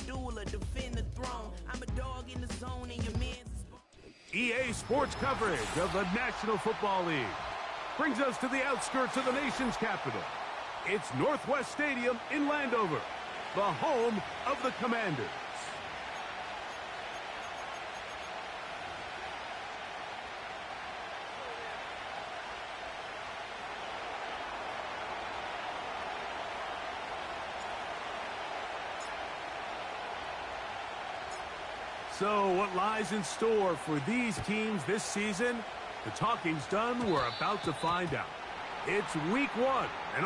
doula, defend the throne. I'm a dog in the zone and your man's... EA Sports coverage of the National Football League brings us to the outskirts of the nation's capital. It's Northwest Stadium in Landover, the home of the Commanders. So what lies in store for these teams this season? The talking's done. We're about to find out. It's week 1. And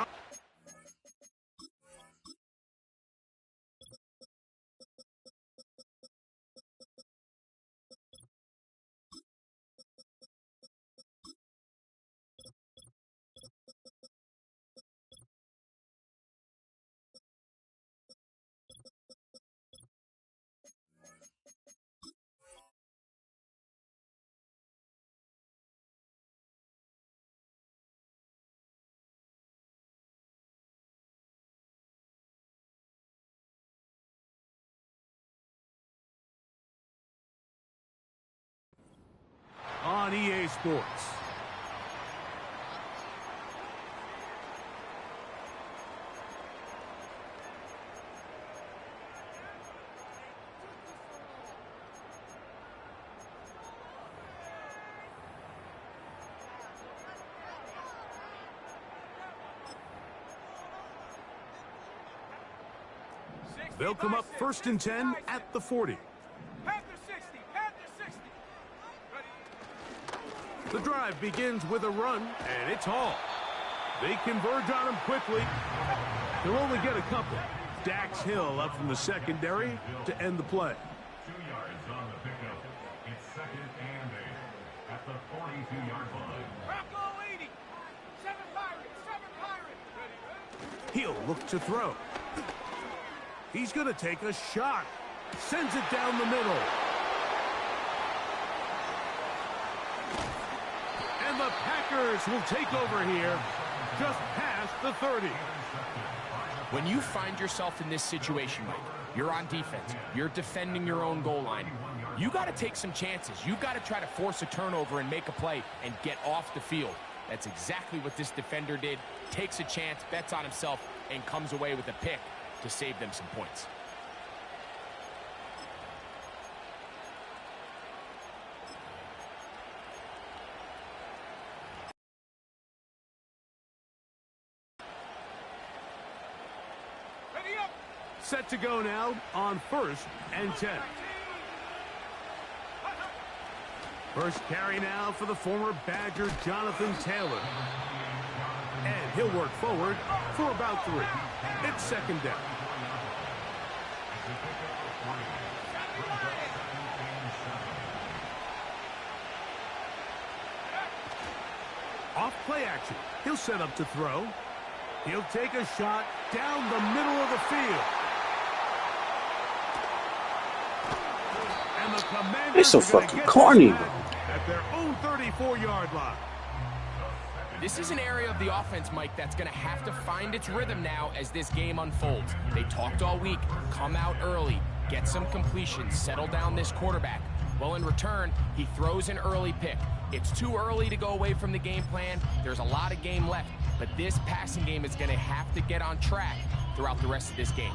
on EA Sports. They'll come up 1st and 10 at the 40. The drive begins with a run, and it's Hall. They converge on him quickly. They'll only get a couple. Dax Hill up from the secondary to end the play. 2 yards on the pickup. It's 2nd and 8 at the 42-yard line. Rocco 80. 7 Pirates. He'll look to throw. He's going to take a shot. Sends it down the middle. And the Packers will take over here just past the 30. When you find yourself in this situation, Mike, you're on defense, you're defending your own goal line, you got to take some chances. You got to try to force a turnover and make a play and get off the field. That's exactly what this defender did. Takes a chance, bets on himself, and comes away with a pick to save them some points. Set to go now on 1st and 10. First carry now for the former Badger Jonathan Taylor. And he'll work forward for about 3. It's 2nd down. Off play action. He'll set up to throw. He'll take a shot down the middle of the field. And the Commanders It's so fucking corny. At their own 34-yard line. This is an area of the offense, Mike, that's going to have to find its rhythm now as this game unfolds. They talked all week, come out early, get some completions, settle down this quarterback. Well, in return, he throws an early pick. It's too early to go away from the game plan. There's a lot of game left, but this passing game is going to have to get on track throughout the rest of this game.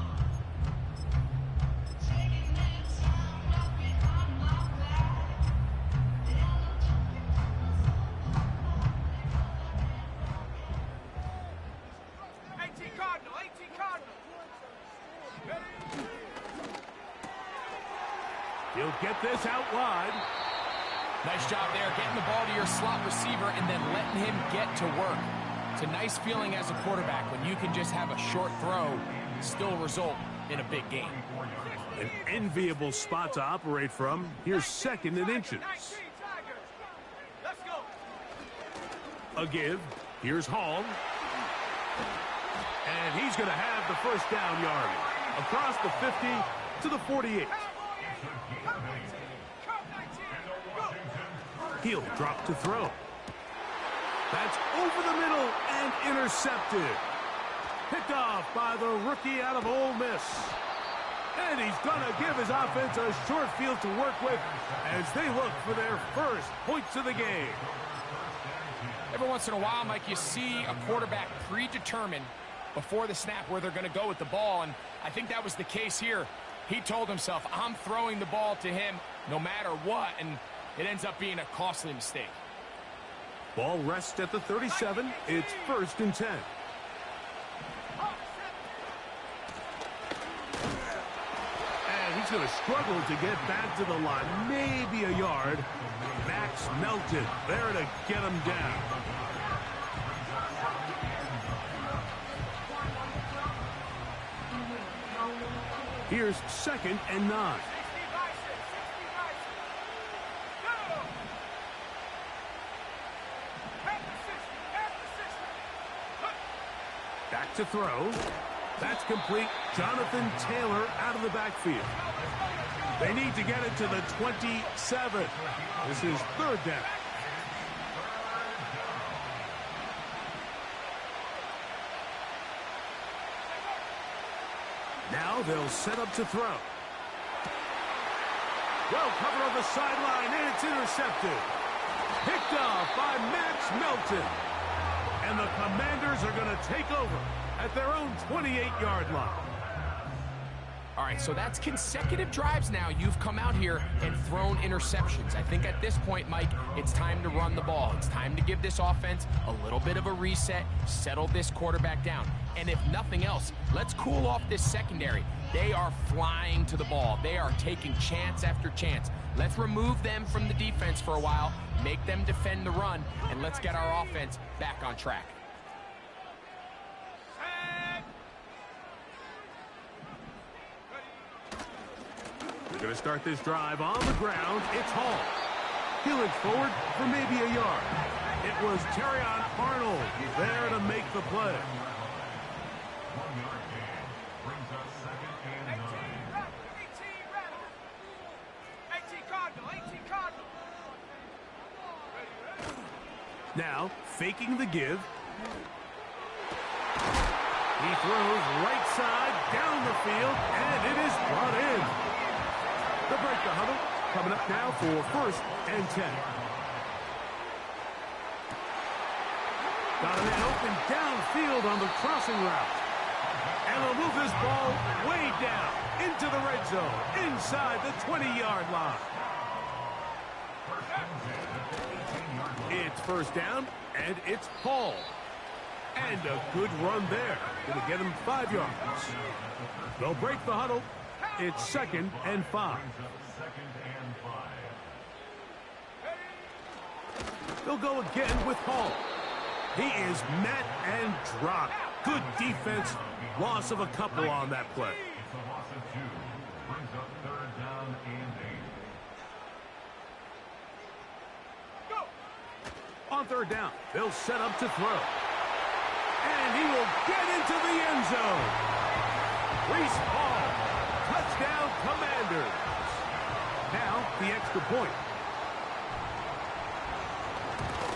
He'll get this out wide. Nice job there, getting the ball to your slot receiver and then letting him get to work. It's a nice feeling as a quarterback when you can just have a short throw, still result in a big game. An enviable spot to operate from. Here's 2nd and inches. A give. Here's Hall. And he's going to have the 1st down yardage. Across the 50 to the 48. He'll drop to throw. That's over the middle and intercepted. Picked off by the rookie out of Ole Miss. And he's going to give his offense a short field to work with as they look for their first points of the game. Every once in a while, Mike, you see a quarterback predetermined before the snap where they're going to go with the ball, and I think that was the case here. He told himself, I'm throwing the ball to him no matter what, and it ends up being a costly mistake. Ball rests at the 37. It's 1st and 10. And he's going to struggle to get back to the line. Maybe a yard. Max Melton there to get him down. Here's 2nd and 9. Back to throw. That's complete. Jonathan Taylor out of the backfield. They need to get it to the 27. This is 3rd down. Now they'll set up to throw. Well covered on the sideline, and it's intercepted. Picked off by Max Melton. And the Commanders are going to take over at their own 28-yard line. All right, so that's consecutive drives now. You've come out here and thrown interceptions. I think at this point, Mike, it's time to run the ball. It's time to give this offense a little bit of a reset, settle this quarterback down. And if nothing else, let's cool off this secondary. They are flying to the ball. They are taking chance after chance. Let's remove them from the defense for a while, make them defend the run, and let's get our offense back on track. We're going to start this drive on the ground. It's Hall. He looks forward for maybe a yard. It was Terrion Arnold there to make the play. 1-yard gain brings us 2nd and 9. 18 Cardinal, 18 Cardinal. Now, faking the give. He throws right side down the field, and it is brought in. They'll break the huddle. Coming up now for 1st and 10. Got a man open downfield on the crossing route. And they'll move this ball way down into the red zone, inside the 20-yard line. It's 1st down, and it's Hall. And a good run there. Going to get him 5 yards. They'll break the huddle. It's 2nd and 5. They'll go again with Hall. He is met and dropped. Good defense. Loss of a couple on that play. It's a loss of 2. Brings up 3rd down and 8. On 3rd down, they'll set up to throw. And he will get into the end zone. Reese Hall. Touchdown, Commanders. Now, the extra point.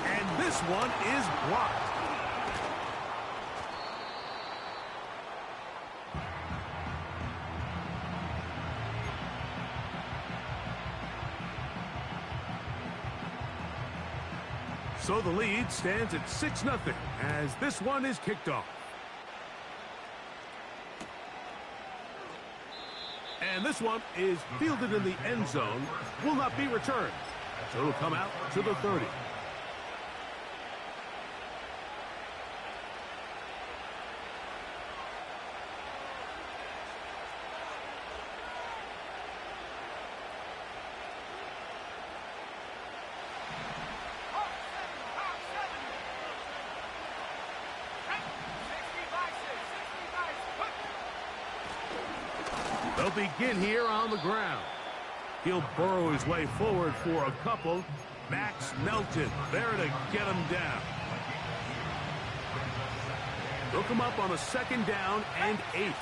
And this one is blocked. So the lead stands at 6-0 as this one is kicked off. And this one is fielded in the end zone, will not be returned. So it'll come out to the 30. They'll begin here on the ground. He'll burrow his way forward for a couple. Max Melton there to get him down. They'll come up on a 2nd down and 8.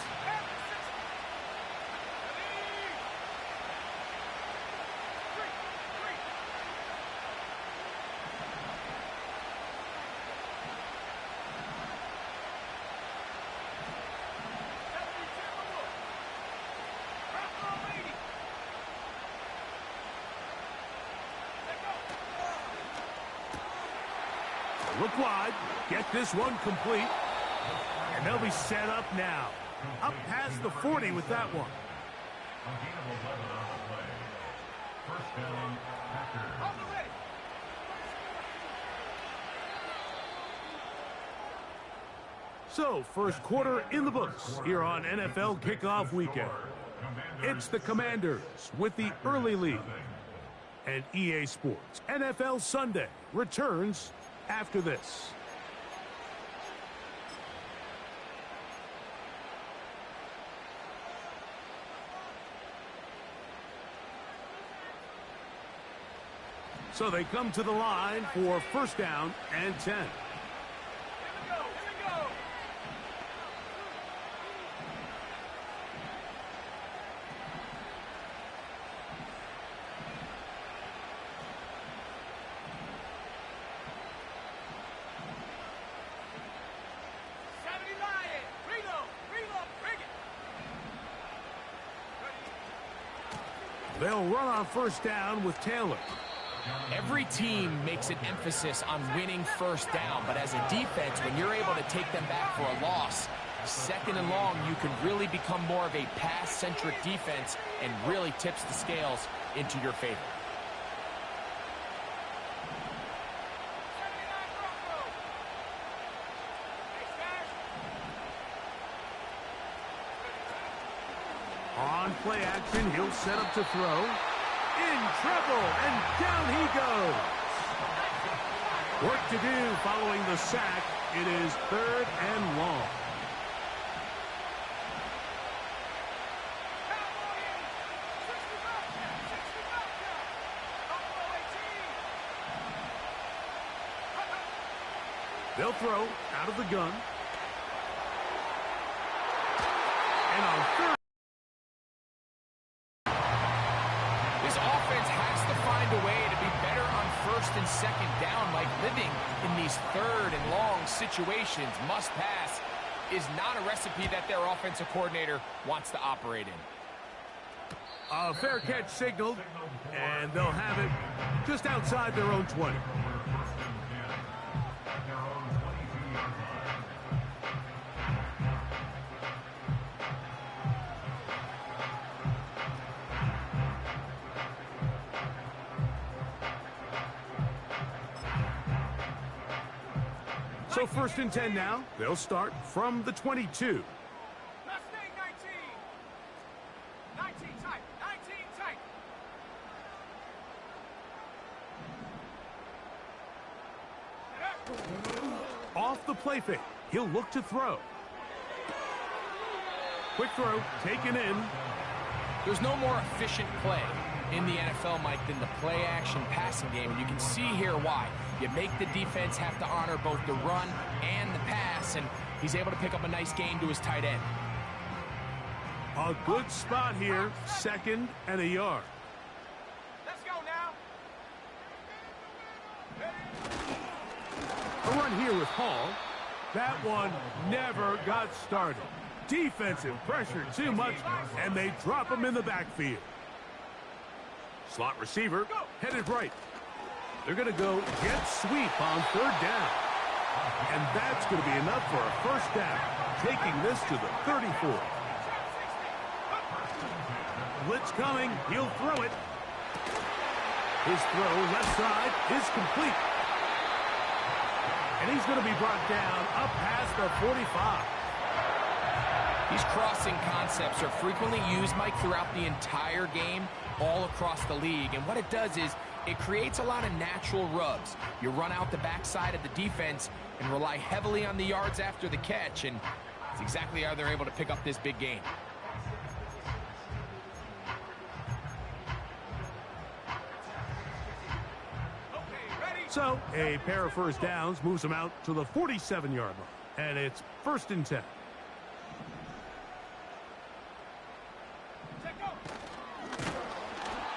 Look wide. Get this one complete. And they'll be set up now. Up past the 40 with that one. A gain of 11 on the play. First down, Packers. On the ready. So, first quarter in the books here on NFL Kickoff Weekend. It's the Commanders with the early lead. And EA Sports NFL Sunday returns after this. So they come to the line for first down and 10. Here we go. Here we go. They'll run on first down with Taylor. Every team makes an emphasis on winning first down, but as a defense, when you're able to take them back for a loss, second and long, you can really become more of a pass-centric defense and really tips the scales into your favor. On play action, he'll set up to throw. In trouble, and down he goes. Work to do following the sack. It is third and long. They'll throw out of the gun. And on third. This offense has to find a way to be better on first and second down. Like living in these third and long situations, must pass is not a recipe that their offensive coordinator wants to operate in. A fair catch signaled, and they'll have it just outside their own 20. So first and 10 now. They'll start from the 22. Let's stay 19. 19 tight. 19 tight. Off the play fake. He'll look to throw. Quick throw, taken in. There's no more efficient play in the NFL, Mike, than the play-action passing game, and you can see here why. You make the defense have to honor both the run and the pass, and he's able to pick up a nice gain to his tight end. A good spot here, second and a yard. Let's go now. A run here with Hall. That one never got started. Defensive pressure too much, and they drop him in the backfield. Slot receiver headed right. They're going to go jet sweep on third down. And that's going to be enough for a first down, taking this to the 34. Blitz coming. He'll throw it. His throw left side is complete. And he's going to be brought down up past the 45. These crossing concepts are frequently used, Mike, throughout the entire game, all across the league. And what it does is it creates a lot of natural rubs. You run out the backside of the defense and rely heavily on the yards after the catch, and it's exactly how they're able to pick up this big gain. So a pair of first downs moves them out to the 47-yard line. And it's first and 10.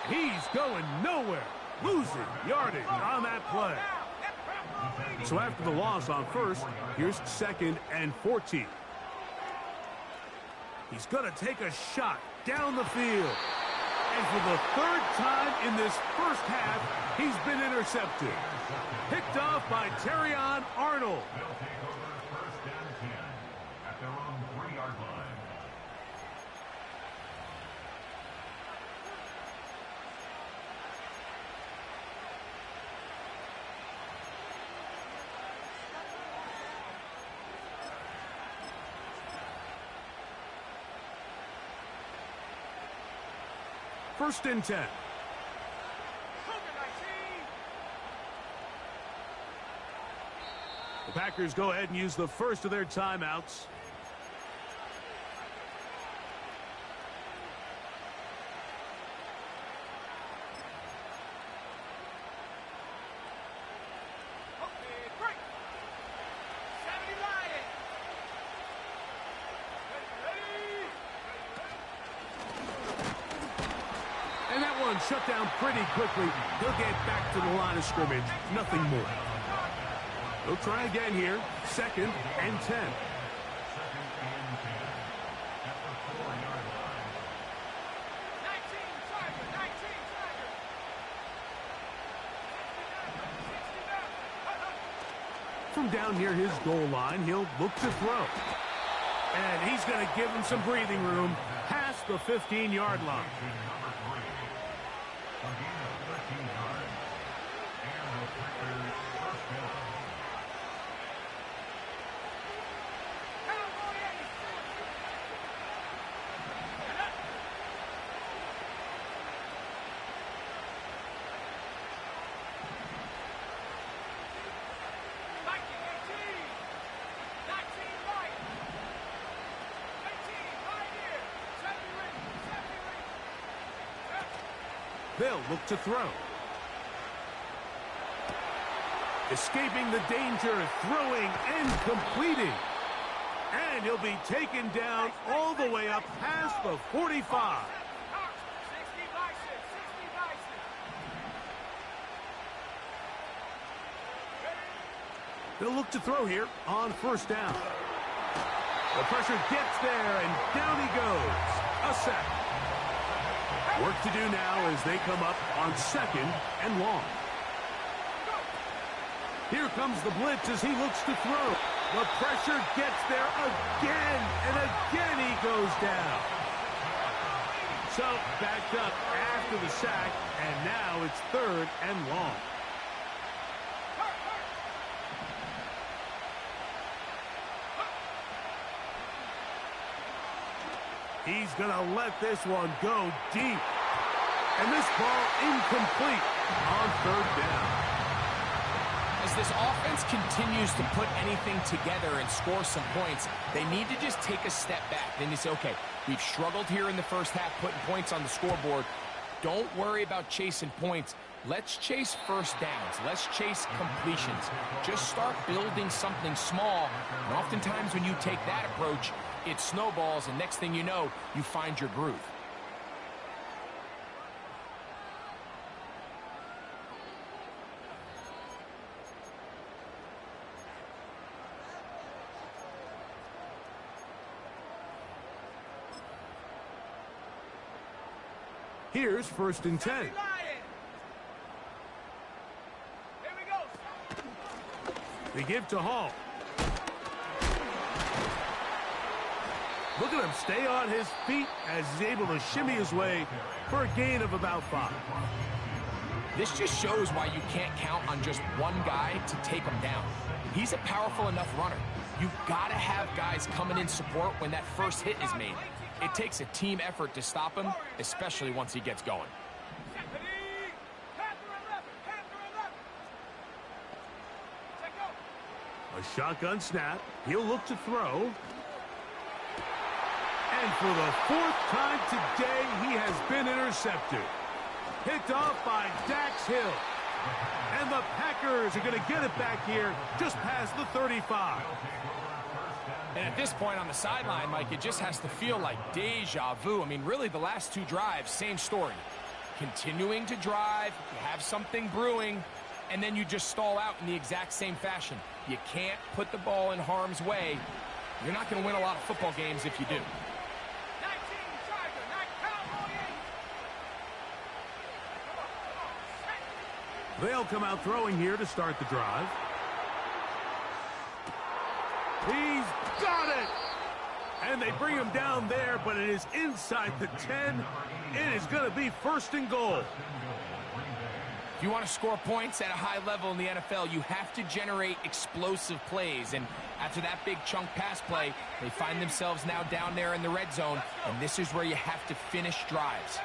He's going nowhere. Losing yardage on that play. So after the loss on first, here's second and 14. He's going to take a shot down the field. And for the third time in this first half, he's been intercepted. Picked off by Terrion Arnold. They'll take over first and 10 at their own 3-yard line. First and 10. The Packers go ahead and use the first of their timeouts. And that one shut down pretty quickly. He'll get back to the line of scrimmage. Nothing more. They'll try again here. Second and 10. Second and 10 at the 4-yard line. 19 Tiger, 19 Tiger. 69. From down near his goal line, he'll look to throw. And he's going to give him some breathing room past the 15-yard line. A gain of 13 yards. And the Packers first down. They'll look to throw. Escaping the danger, throwing and completing. And he'll be taken down all the way up past the 45. They'll look to throw here on first down. The pressure gets there, and down he goes. A sack. Work to do now as they come up on second and long. Here comes the blitz as he looks to throw. The pressure gets there again, and again he goes down. So backed up after the sack, and now it's third and long. He's going to let this one go deep. And this ball incomplete on third down. As this offense continues to put anything together and score some points, they need to just take a step back. Then you say, okay, we've struggled here in the first half putting points on the scoreboard. Don't worry about chasing points. Let's chase first downs. Let's chase completions. Just start building something small. And oftentimes when you take that approach, it snowballs, and next thing you know, you find your groove. Here's first and 10. Here we go. They give to Hall. Look at him stay on his feet as he's able to shimmy his way for a gain of about 5. This just shows why you can't count on just one guy to take him down. He's a powerful enough runner. You've got to have guys coming in support when that first hit is made. It takes a team effort to stop him, especially once he gets going. A shotgun snap. He'll look to throw. And for the 4th time today, he has been intercepted. Picked off by Dax Hill. And the Packers are going to get it back here just past the 35. And at this point on the sideline, Mike, it just has to feel like deja vu. I mean, really, the last 2 drives, same story. Continuing to drive, you have something brewing, and then you just stall out in the exact same fashion. You can't put the ball in harm's way. You're not going to win a lot of football games if you do. They'll come out throwing here to start the drive. He's got it! And they bring him down there, but it is inside the 10. It is going to be 1st and goal. If you want to score points at a high level in the NFL, you have to generate explosive plays. And after that big chunk pass play, they find themselves now down there in the red zone, and this is where you have to finish drives.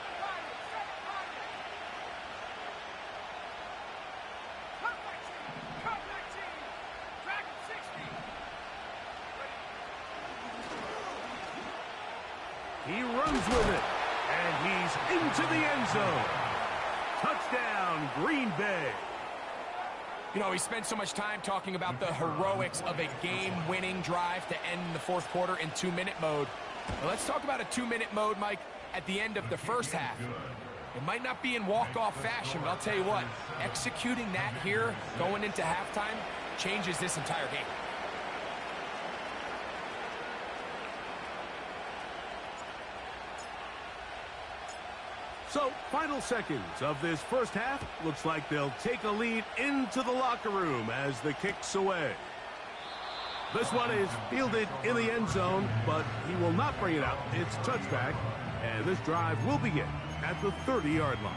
He runs with it, and he's into the end zone. Touchdown, Green Bay. You know, we spent so much time talking about the heroics of a game-winning drive to end the 4th quarter in 2-minute mode. Now let's talk about a 2-minute mode, Mike, at the end of the 1st half. It might not be in walk-off fashion, but I'll tell you what, executing that here going into halftime changes this entire game. So, final seconds of this 1st half. Looks like they'll take a lead into the locker room as the kick's away. This one is fielded in the end zone, but he will not bring it out. It's touchback, and this drive will begin at the 30-yard line.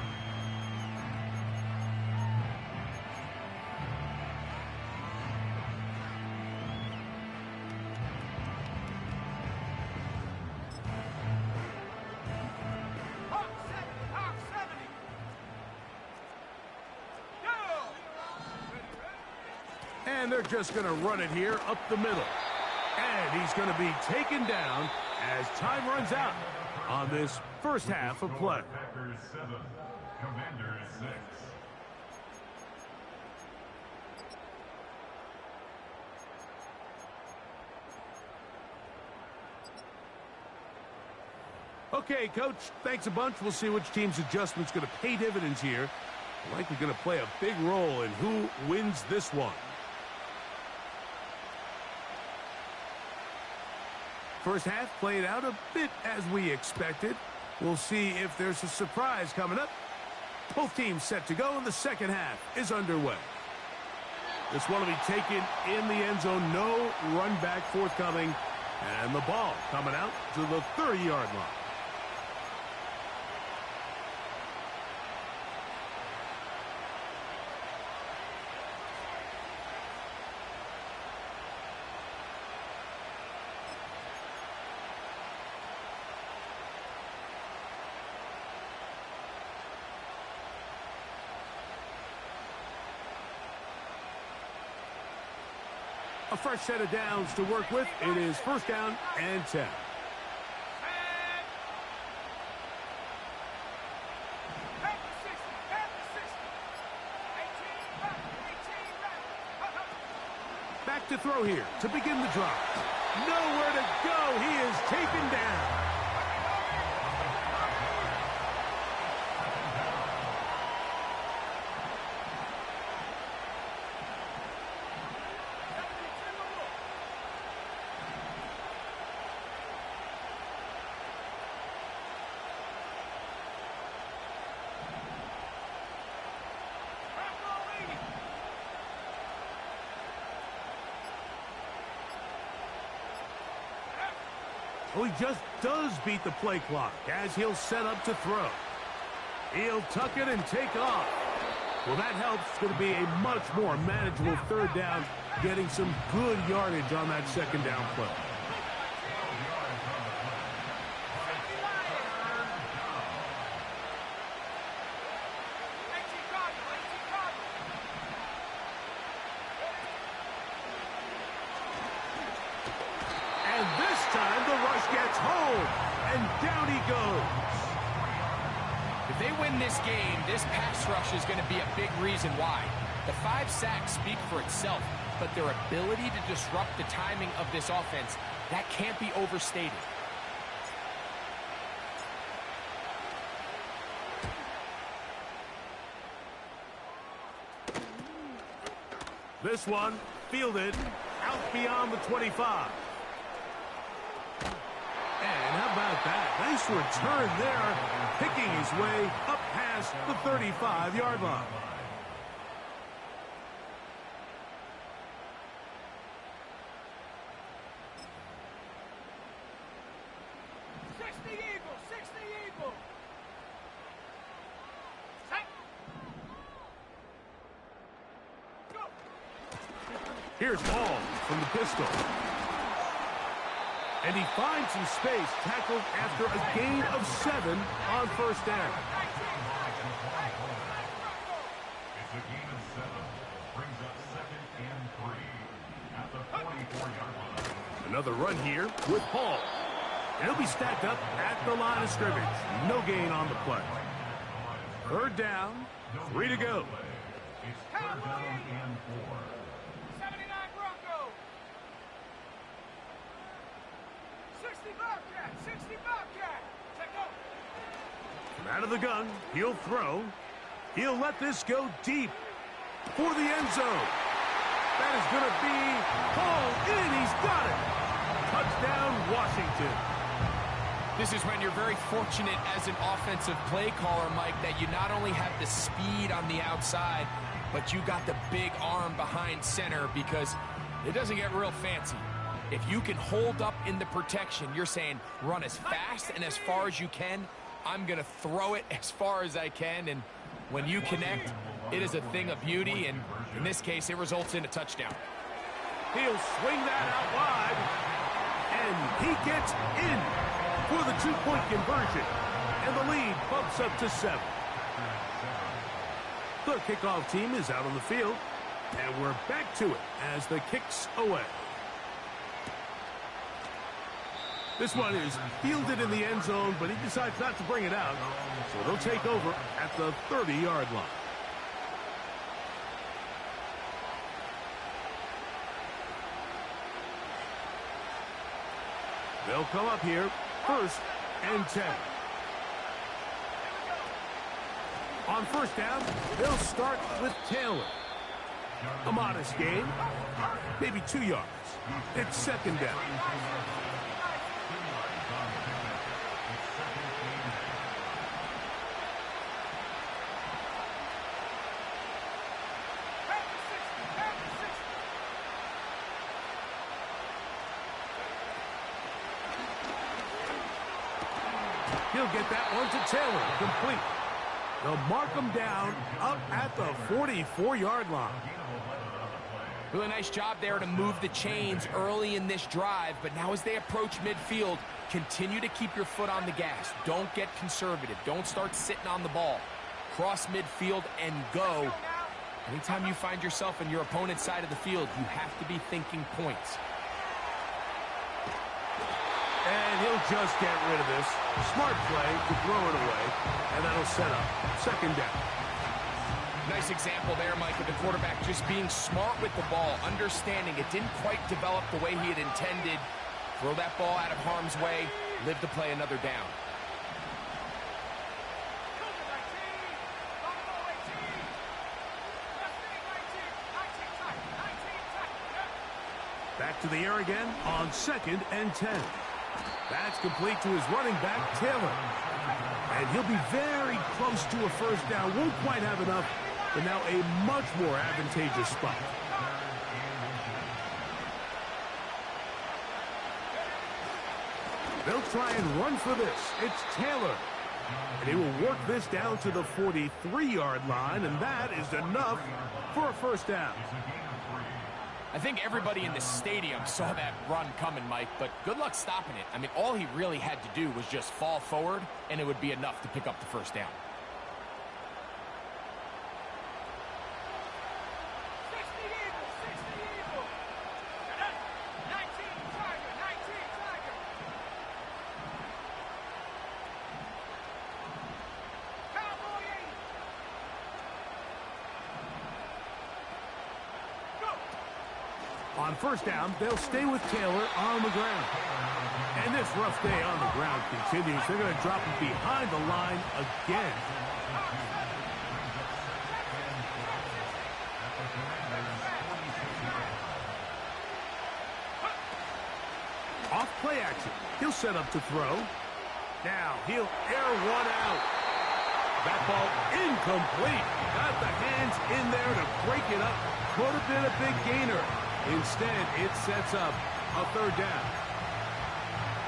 And they're just going to run it here up the middle. And he's going to be taken down as time runs out on this 1st half of play. Packers 7, Commanders 6. Okay, Coach, thanks a bunch. We'll see which team's adjustment's going to pay dividends here. Likely going to play a big role in who wins this one. 1st half played out a bit as we expected. We'll see if there's a surprise coming up. Both teams set to go, and the 2nd half is underway. This one will be taken in the end zone. No run back forthcoming. And the ball coming out to the 30-yard line. A fresh set of downs to work with. It is 1st down and 10. Back to throw here to begin the drive. Nowhere to go. He is taken down. Well, he just does beat the play clock as he'll set up to throw. He'll tuck it and take off. Well, that helps. It's going to be a much more manageable 3rd down, getting some good yardage on that 2nd down play. And down he goes. If they win this game, this pass rush is going to be a big reason why. The 5 sacks speak for itself, but their ability to disrupt the timing of this offense, that can't be overstated. This one fielded out beyond the 25. And how about that? Nice return there, picking his way up past the 35-yard line. Eagle. Set. Go. Here's Ball from the pistol. And he finds some space, tackled after a gain of 7 on first down. It's a gain of 7. Brings up 2nd and 3 at the 44-yard line. Another run here with Hall. And he'll be stacked up at the line of scrimmage. No gain on the play. Third down, 3 to go. It's 3rd down and 4. 79 Bronco. 60 Bobcat. 60 Bobcat. Check out. From out of the gun, he'll throw. He'll let this go deep for the end zone. That is going to be hauled in. He's got it. Touchdown, Washington. This is when you're very fortunate as an offensive play caller, Mike, that you not only have the speed on the outside, but you got the big arm behind center, because it doesn't get real fancy. If you can hold up in the protection, you're saying run as fast and as far as you can. I'm going to throw it as far as I can, and when you connect, it is a thing of beauty, and in this case, it results in a touchdown. He'll swing that out wide, and he gets in for the 2-point conversion, and the lead bumps up to 7. The kickoff team is out on the field, and we're back to it as the kick's away. This one is fielded in the end zone, but he decides not to bring it out, so they'll take over at the 30-yard line. They'll come up here, 1st and 10. On first down, they'll start with Taylor. A modest gain, maybe 2 yards. It's 2nd down. He'll get that one to Taylor, complete. They'll mark him down up at the 44-yard line. Really nice job there to move the chains early in this drive, but now as they approach midfield, continue to keep your foot on the gas. Don't get conservative. Don't start sitting on the ball. Cross midfield and go. Anytime you find yourself on your opponent's side of the field, you have to be thinking points. And he'll just get rid of this. Smart play to throw it away, and that'll set up 2nd down. Nice example there, Mike, of the quarterback just being smart with the ball, understanding it didn't quite develop the way he had intended. Throw that ball out of harm's way, live to play another down. Back to the air again on 2nd and 10. That's complete to his running back, Taylor. And he'll be very close to a first down. Won't quite have enough, but now a much more advantageous spot. They'll try and run for this. It's Taylor. And he will work this down to the 43-yard line, and that is enough for a first down. I think everybody in the stadium saw that run coming, Mike, but good luck stopping it. I mean, all he really had to do was just fall forward, and it would be enough to pick up the first down. 60 Eagle. 19 Tiger. Cowboy 80. Go. On first down, they'll stay with Taylor on the ground. And this rough day on the ground continues. They're going to drop him behind the line again. Off play action. He'll set up to throw. Now he'll air one out. That ball incomplete. Got the hands in there to break it up. Could have been a big gainer. Instead, it sets up a third down.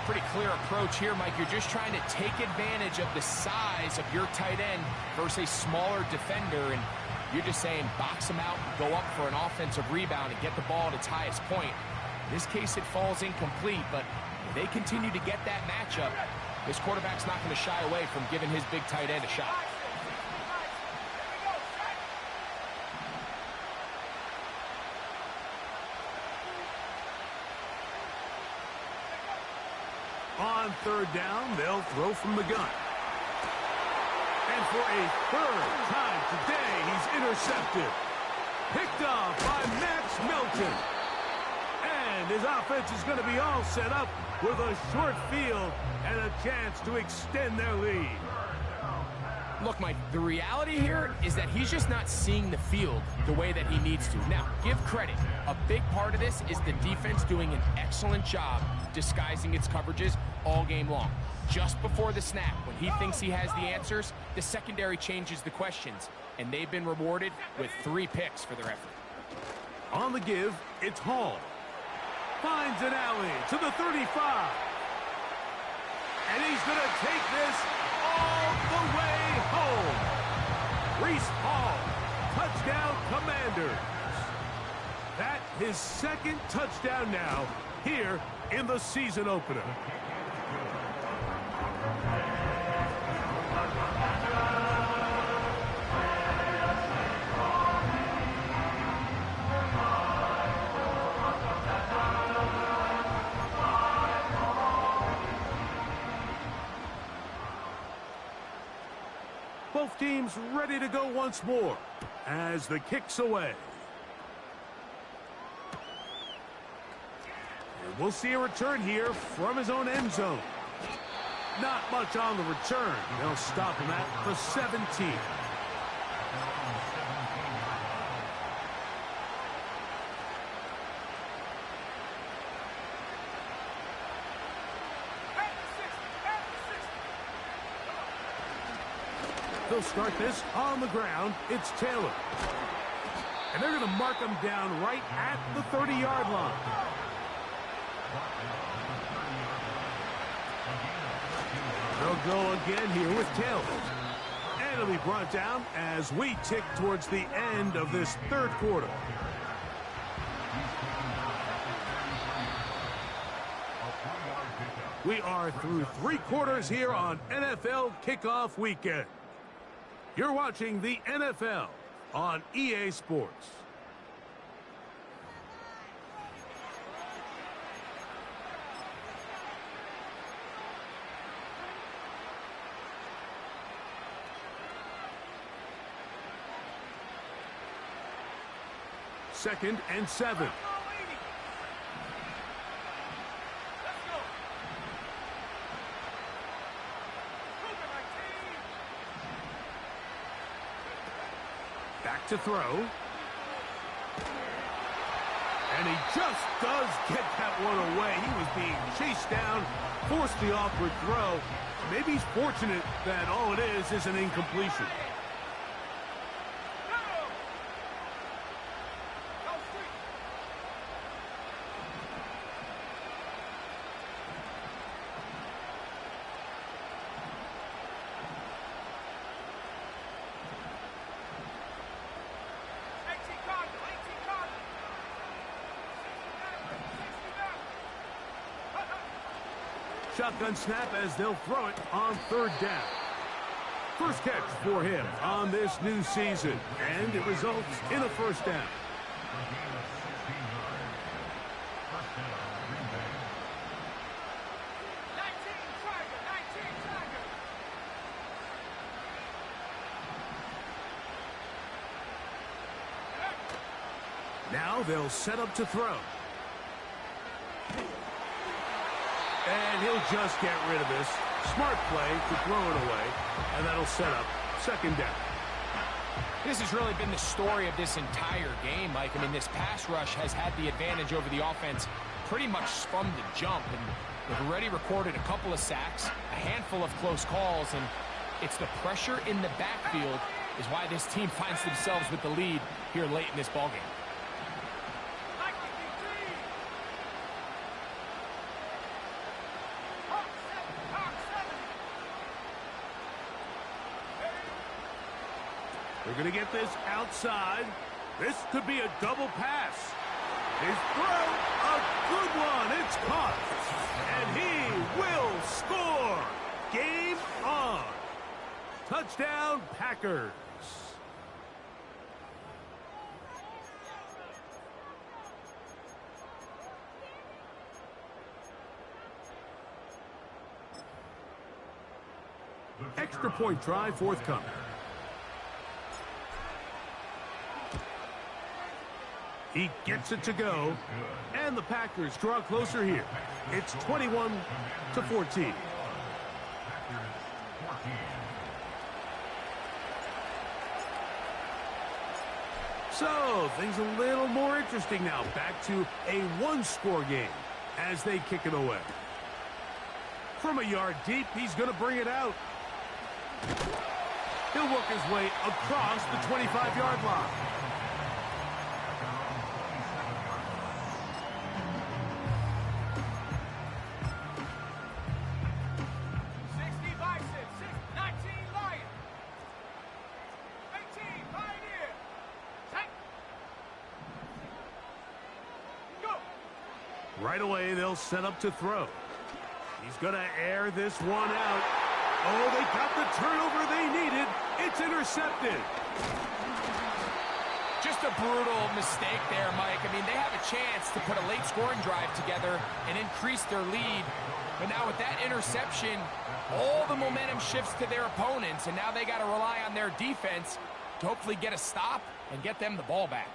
Pretty clear approach here, Mike. You're just trying to take advantage of the size of your tight end versus a smaller defender, and you're just saying box him out, go up for an offensive rebound, and get the ball at its highest point. In this case, it falls incomplete, but if they continue to get that matchup, this quarterback's not going to shy away from giving his big tight end a shot. On third down, they'll throw from the gun. And for a third time today, he's intercepted. Picked off by Max Melton. And his offense is going to be all set up with a short field and a chance to extend their lead. Look, Mike, the reality here is that he's just not seeing the field the way that he needs to. Now, give credit. A big part of this is the defense doing an excellent job disguising its coverages all game long. Just before the snap, when he thinks he has the answers, the secondary changes the questions, and they've been rewarded with 3 picks for their effort. On the give, it's Hall. Finds an alley to the 35. And he's going to take this all the way home. Breece Hall, touchdown Commanders. That his second touchdown now here in the season opener. Both teams ready to go once more as the kick's away. And we'll see a return here from his own end zone. Not much on the return. They'll stop him at the 17. They'll start this on the ground. It's Taylor. And they're going to mark him down right at the 30-yard line. They'll go again here with Taylor. And it'll be brought down as we tick towards the end of this third quarter. We are through 3 quarters here on NFL Kickoff Weekend. You're watching the NFL on EA Sports. Second and 7. Back to throw. And he just does get that one away. He was being chased down, forced the awkward throw. Maybe he's fortunate that all it is an incompletion. Shotgun snap as they'll throw it on third down. First catch for him on this new season, and it results in a first down. Now they'll set up to throw. And he'll just get rid of this. Smart play to throw it away. And that'll set up second down. This has really been the story of this entire game, Mike. I mean, this pass rush has had the advantage over the offense pretty much from the jump. And they've already recorded a couple of sacks, a handful of close calls, and it's the pressure in the backfield is why this team finds themselves with the lead here late in this ballgame. They're going to get this outside. This could be a double pass. His throw, a good one. It's caught. And he will score. Game on. Touchdown, Packers. Extra point try forthcoming. He gets it to go, and the Packers draw closer here. It's 21-14. So, things a little more interesting now. Back to a one-score game as they kick it away. From a yard deep, he's going to bring it out. He'll work his way across the 25-yard line. Right away, they'll set up to throw. He's going to air this one out. Oh, they got the turnover they needed. It's intercepted. Just a brutal mistake there, Mike. I mean, they have a chance to put a late scoring drive together and increase their lead. But now with that interception, all the momentum shifts to their opponents, and now they got to rely on their defense to hopefully get a stop and get them the ball back.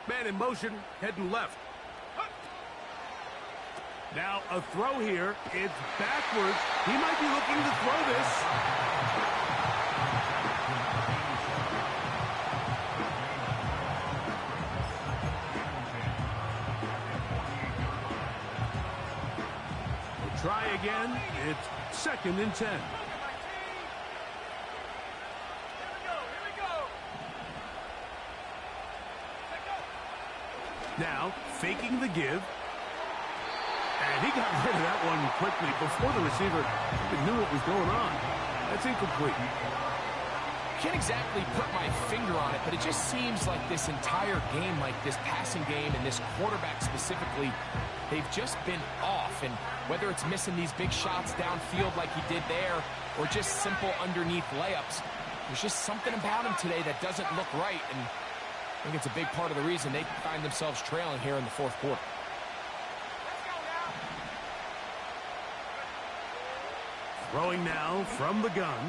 Man in motion, heading left. Now a throw here. It's backwards. He might be looking to throw this. We'll try again. It's 2nd and 10. Now, faking the give. And he got rid of that one quickly before the receiver even knew what was going on. That's incomplete. Can't exactly put my finger on it, but it just seems like this entire game, like this passing game and this quarterback specifically, they've just been off. And whether it's missing these big shots downfield like he did there or just simple underneath layups, there's just something about him today that doesn't look right. And I think it's a big part of the reason they find themselves trailing here in the 4th quarter. Throwing now from the gun.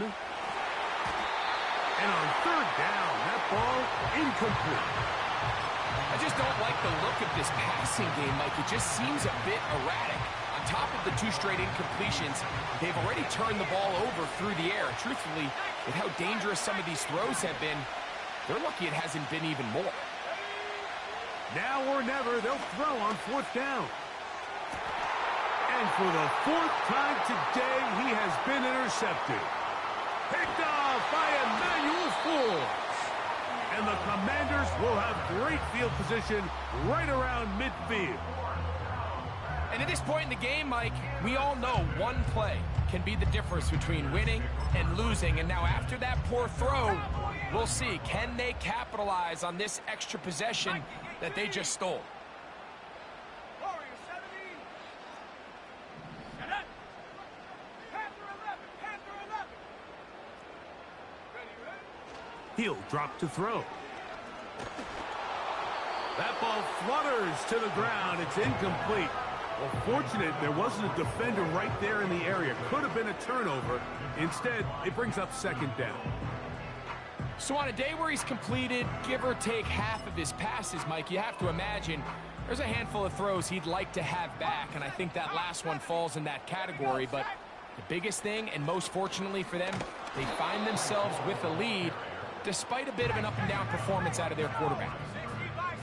And on 3rd down, that ball incomplete. I just don't like the look of this passing game, Mike. It just seems a bit erratic. On top of the 2 straight incompletions, they've already turned the ball over through the air. Truthfully, with how dangerous some of these throws have been, they're lucky it hasn't been even more. Now or never, they'll throw on 4th down. And for the 4th time today, he has been intercepted. Picked off by Emmanuel Forbes. And the Commanders will have great field position right around midfield. And at this point in the game, Mike, we all know one play can be the difference between winning and losing. And now after that poor throw, we'll see, can they capitalize on this extra possession that they just stole? He'll drop to throw. That ball flutters to the ground. It's incomplete. Well, fortunate there wasn't a defender right there in the area. Could have been a turnover. Instead, it brings up 2nd down. So on a day where he's completed, give or take half of his passes, Mike, you have to imagine there's a handful of throws he'd like to have back, and I think that last one falls in that category. But the biggest thing, and most fortunately for them, they find themselves with a lead. despite a bit of an up-and-down performance out of their quarterback.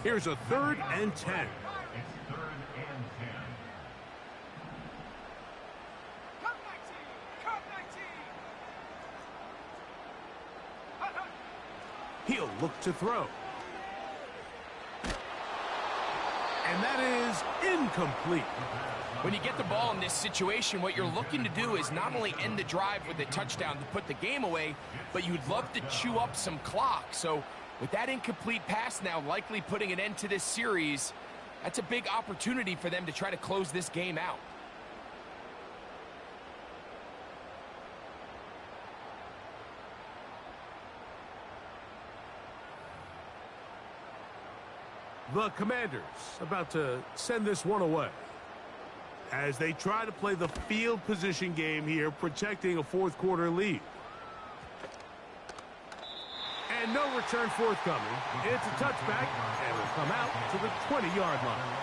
Here's a 3rd and 10. It's 3rd and 10. Come 19! Come 19! He'll look to throw. And that is incomplete. When you get the ball in this situation, what you're looking to do is not only end the drive with a touchdown to put the game away, but you'd love to chew up some clock. So with that incomplete pass now likely putting an end to this series, that's a big opportunity for them to try to close this game out. The Commanders about to send this one away as they try to play the field position game here, protecting a 4th quarter lead. And no return forthcoming. It's a touchback, and will come out to the 20-yard line.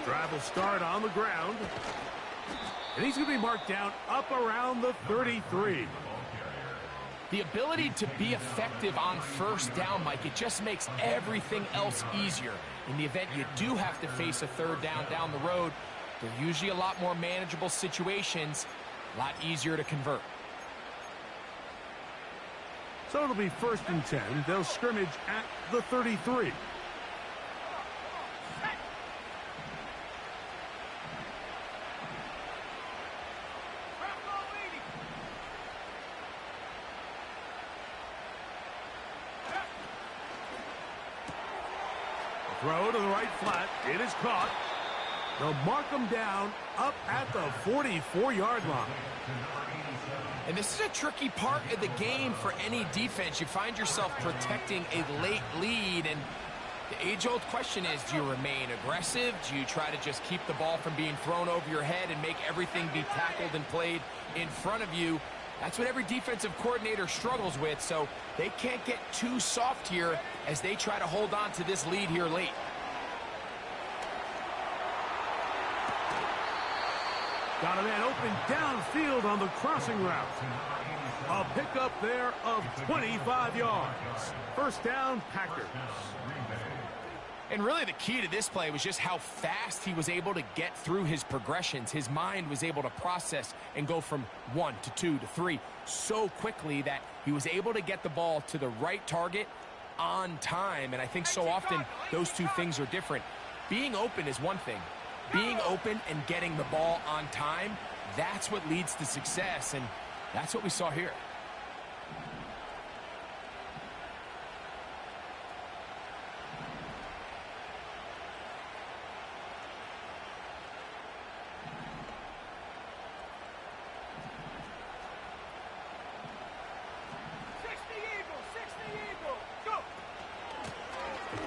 Drive will start on the ground. And he's going to be marked down up around the 33. The ability to be effective on 1st down, Mike, it just makes everything else easier. In the event you do have to face a 3rd down the road, they're usually a lot more manageable situations, a lot easier to convert. So it'll be 1st and 10. They'll scrimmage at the 33. Throw to the right flat. It is caught. They'll mark them down up at the 44-yard line. And this is a tricky part of the game for any defense. You find yourself protecting a late lead, and the age-old question is, do you remain aggressive? Do you try to just keep the ball from being thrown over your head and make everything be tackled and played in front of you? That's what every defensive coordinator struggles with, so they can't get too soft here as they try to hold on to this lead here late. Got a man open downfield on the crossing route. A pickup there of 25 yards. 1st down, Packers. And really the key to this play was just how fast he was able to get through his progressions. His mind was able to process and go from 1 to 2 to 3 so quickly that he was able to get the ball to the right target on time. And I think so often those two things are different. Being open is one thing. Being open and getting the ball on time, that's what leads to success, and that's what we saw here.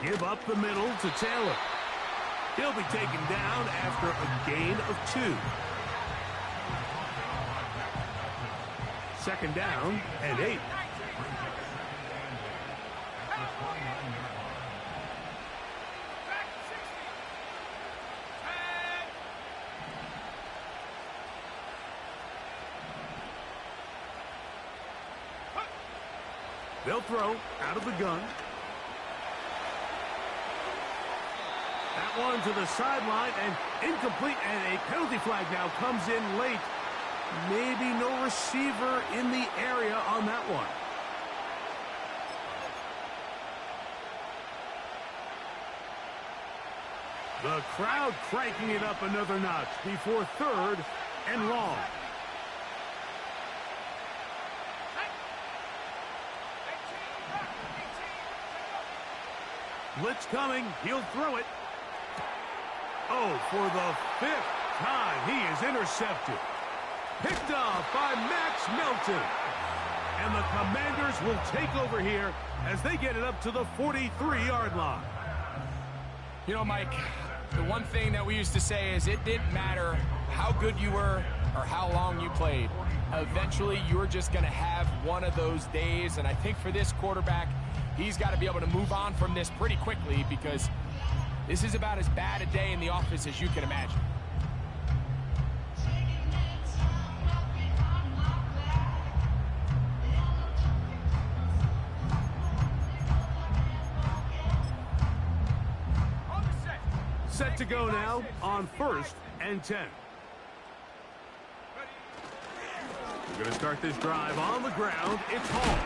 Give up the middle to Taylor. He'll be taken down after a gain of 2. 2nd down and 8. They'll throw out of the gun. That one to the sideline and incomplete, and a penalty flag now comes in late. Maybe no receiver in the area on that one. The crowd cranking it up another notch before 3rd and long. Blitz coming. He'll throw it. Oh, for the 5th time, he is intercepted. Picked off by Max Melton. And the Commanders will take over here as they get it up to the 43-yard line. You know, Mike, The one thing that we used to say is it didn't matter how good you were or how long you played. Eventually, you're just going to have one of those days, and I think for this quarterback, he's got to be able to move on from this pretty quickly because this is about as bad a day in the office as you can imagine. Set to go now on 1st and 10. We're going to start this drive on the ground. It's Hall.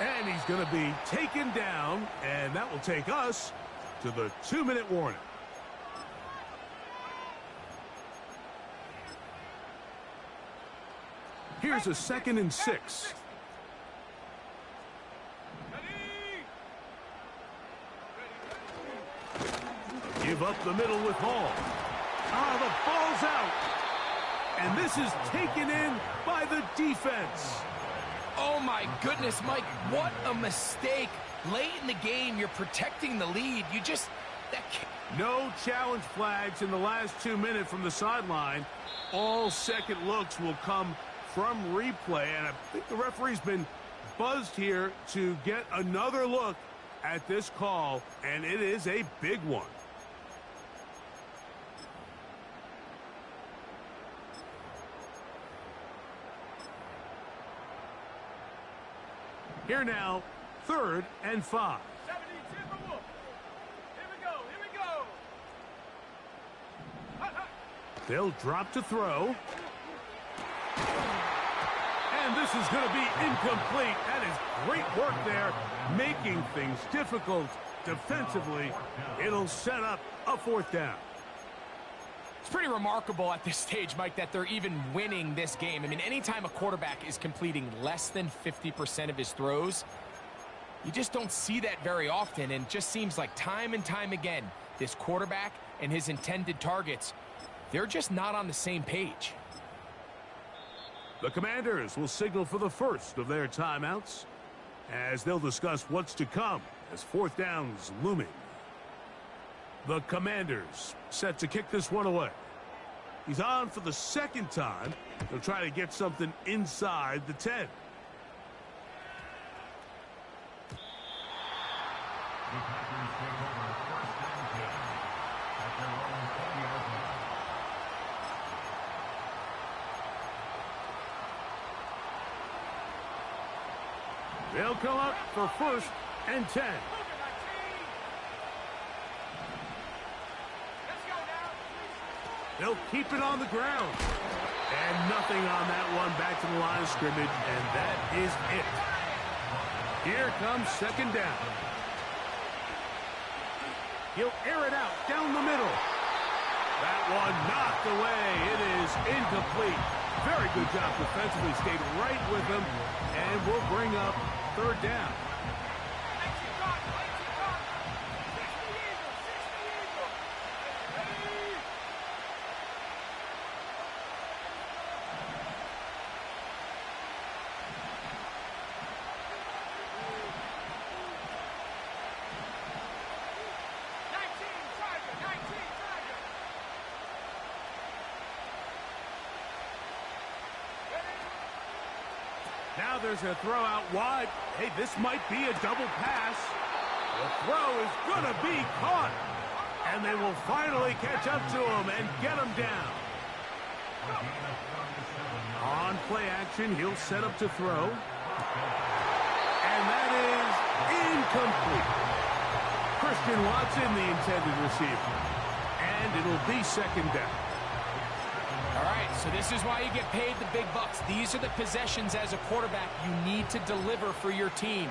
And he's going to be taken down, and that will take us to the 2-minute warning. Here's a 2nd and 6. Give up the middle with Hall. Ah, the ball's out. And this is taken in by the defense. Oh, my goodness, Mike, what a mistake. Late in the game, you're protecting the lead. No challenge flags in the last 2 minutes from the sideline. All second looks will come from replay, and I think the referee's been buzzed here to get another look at this call, and it is a big one. Here now, 3rd and 5. 70, Timberwolf. Here we go, here we go. Hut, hut. They'll drop to throw. And this is going to be incomplete. That is great work there, making things difficult defensively. It'll set up a 4th down. It's pretty remarkable at this stage, Mike, that they're even winning this game. I mean, anytime a quarterback is completing less than 50% of his throws, you just don't see that very often, and it just seems like time and time again, this quarterback and his intended targets, they're just not on the same page. The Commanders will signal for the first of their timeouts as they'll discuss what's to come as 4th down's looming. The Commanders set to kick this one away. He's on for the 2nd time. They'll try to get something inside the 10. The Packers take over 1st and 10 at their own 20-yard line. They'll come up for 1st and 10. They'll keep it on the ground. And nothing on that one. Back to the line of scrimmage, and that is it. Here comes 2nd down. He'll air it out down the middle. That one knocked away. It is incomplete. Very good job defensively. Stayed right with him, and we'll bring up 3rd down. Now there's a throw out wide. Hey, this might be a double pass. The throw is going to be caught. And they will finally catch up to him and get him down. On play action, he'll set up to throw. And that is incomplete. Christian Watson, the intended receiver. And it'll be 2nd down. All right, so this is why you get paid the big bucks. These are the possessions as a quarterback you need to deliver for your team.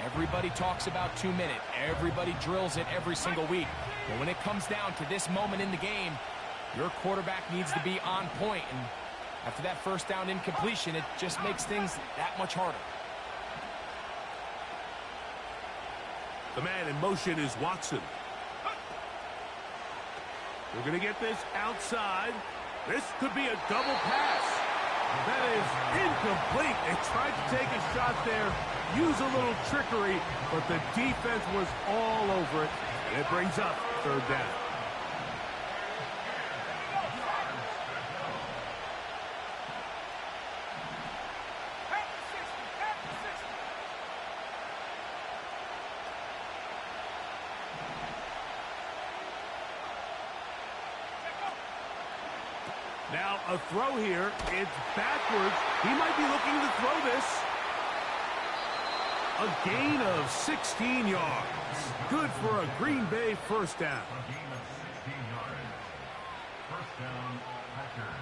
Everybody talks about 2 minutes. Everybody drills it every single week. But when it comes down to this moment in the game, your quarterback needs to be on point. And after that 1st down incompletion, it just makes things that much harder. The man in motion is Watson. We're going to get this outside. This could be a double pass. That is incomplete. They tried to take a shot there, use a little trickery, but the defense was all over it. And it brings up third down. Now a throw here. It's backwards. He might be looking to throw this. A gain of 16 yards. Good for a Green Bay first down. A gain of 16 yards. First down, Packers.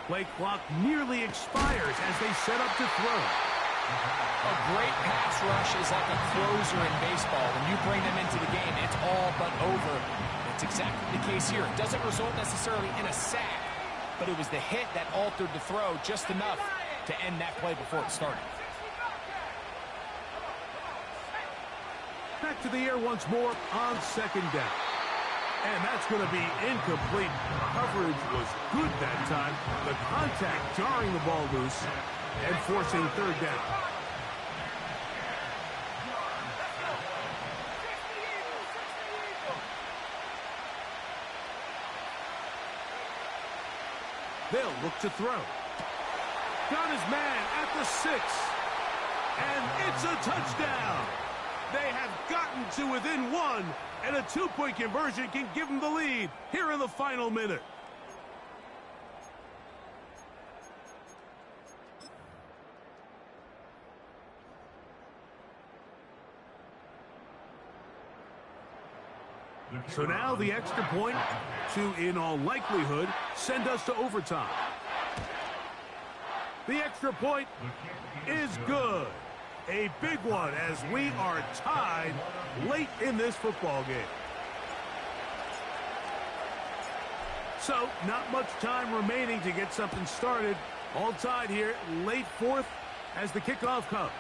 Play clock nearly expires as they set up to throw. A great pass rush is like a closer in baseball. When you bring them into the game, it's all but over. That's exactly the case here. It doesn't result necessarily in a sack, but it was the hit that altered the throw just enough to end that play before it started. Back to the air once more on second down. And that's going to be incomplete. Coverage was good that time. The contact jarring the ball loose and forcing third down. They'll look to throw. Got his man at the 6. And it's a touchdown. They have gotten to within 1, and a 2-point conversion can give them the lead here in the final minute. So now the extra point to, in all likelihood, send us to overtime. The extra point is good. A big one as we are tied late in this football game. So, not much time remaining to get something started. All tied here, late fourth as the kickoff comes.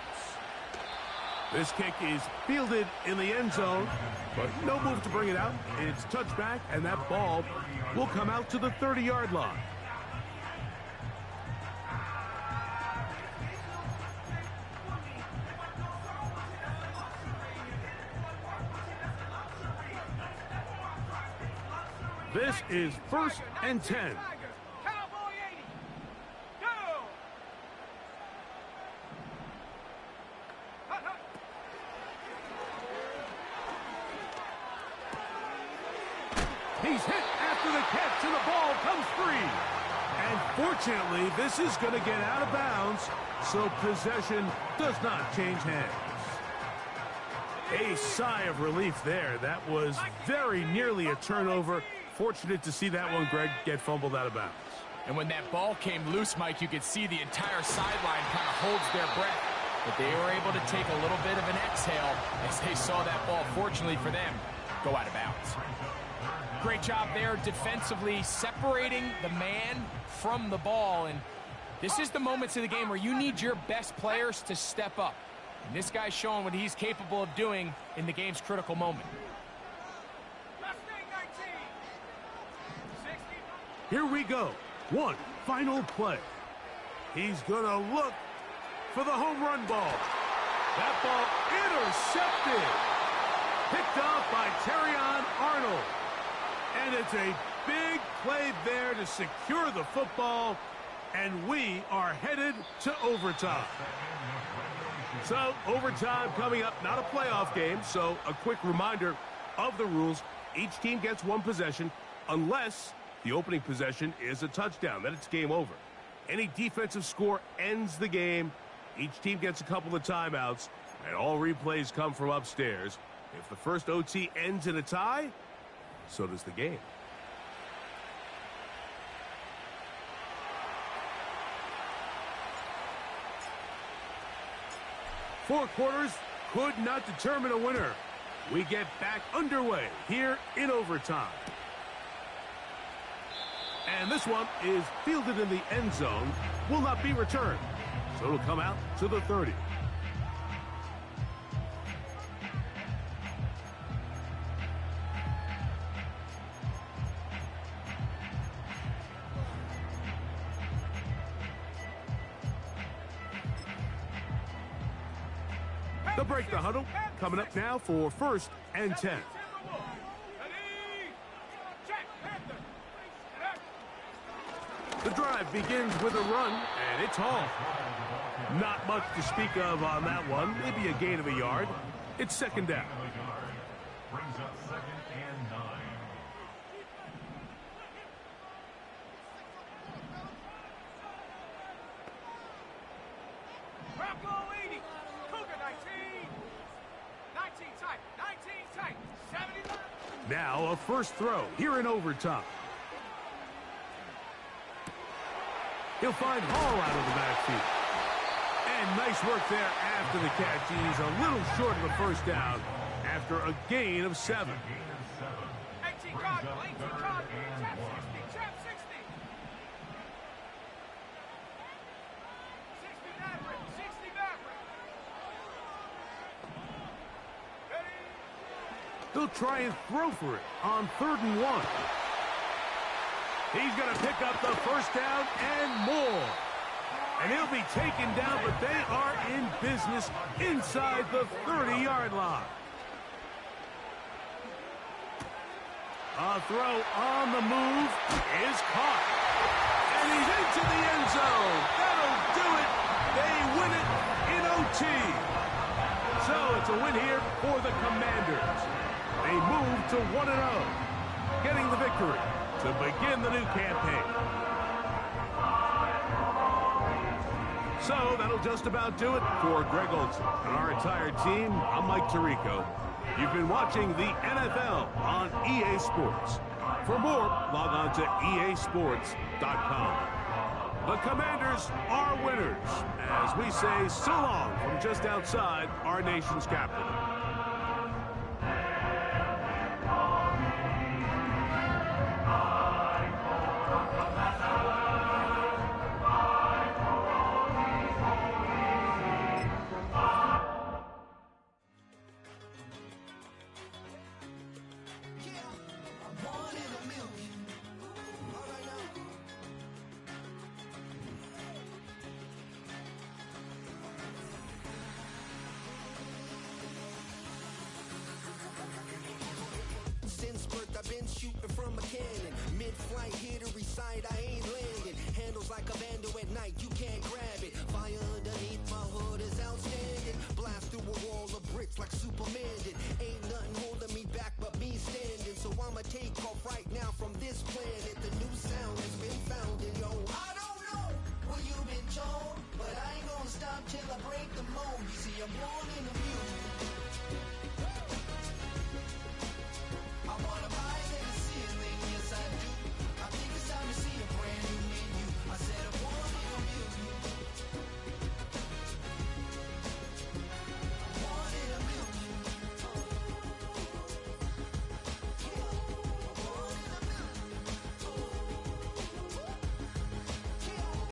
This kick is fielded in the end zone, but no move to bring it out. It's touchback, and that ball will come out to the 30-yard line. This is 1st and 10. Cowboy 80. Go. He's hit after the catch, and the ball comes free. And fortunately, this is going to get out of bounds, so possession does not change hands. A sigh of relief there. That was very nearly a turnover. Fortunate to see that one, Greg, get fumbled out of bounds. And when that ball came loose, Mike, you could see the entire sideline kind of holds their breath. But they were able to take a little bit of an exhale as they saw that ball, fortunately for them, go out of bounds. Great job there defensively, separating the man from the ball. And this is the moments of the game where you need your best players to step up. And this guy's showing what he's capable of doing in the game's critical moment. Here we go. One final play. He's going to look for the home run ball. That ball intercepted. Picked off by Terrion Arnold. And it's a big play there to secure the football. And we are headed to overtime. So, overtime coming up, not a playoff game. So, a quick reminder of the rules. Each team gets one possession unless the opening possession is a touchdown. Then it's game over. Any defensive score ends the game. Each team gets a couple of timeouts, and all replays come from upstairs. If the first OT ends in a tie, so does the game. Four quarters could not determine a winner. We get back underway here in overtime. And this one is fielded in the end zone, will not be returned. So it'll come out to the 30. They'll break the huddle. Coming up now for 1st and 10. The drive begins with a run, and it's hauled. Not much to speak of on that one. Maybe a gain of a yard. It's 2nd down. Brings up 2nd and 9. Bronco 80. Cougar 19. 19 tight. 19 tight. 79. Now a first throw here in overtime. He'll find Hall out of the backfield. And nice work there after the catch. He's a little short of the first down after a gain of 7. 18 Cardinal. 18 Cardinal. Trap 60. Trap 60. 60 Maverick. 60 Maverick. Ready? He'll try and throw for it on 3rd and 1. He's going to pick up the first down and more. And he'll be taken down, but they are in business inside the 30-yard line. A throw on the move is caught. And he's into the end zone. That'll do it. They win it in OT. So it's a win here for the Commanders. They move to 1-0, getting the victory to begin the new campaign. So that'll just about do it for Greg Olsen and our entire team. I'm Mike Tirico. You've been watching the NFL on EA Sports. For more, log on to easports.com. The Commanders are winners, as we say so long from just outside our nation's capital. I've been shooting from a cannon. Mid-flight, here to recite, I ain't landing. Handles like a vandal at night, you can't grab it. Fire underneath my hood is outstanding. Blast through a wall of bricks like Superman did. Ain't nothing holding me back but me standing. So I'ma take off right now from this planet. The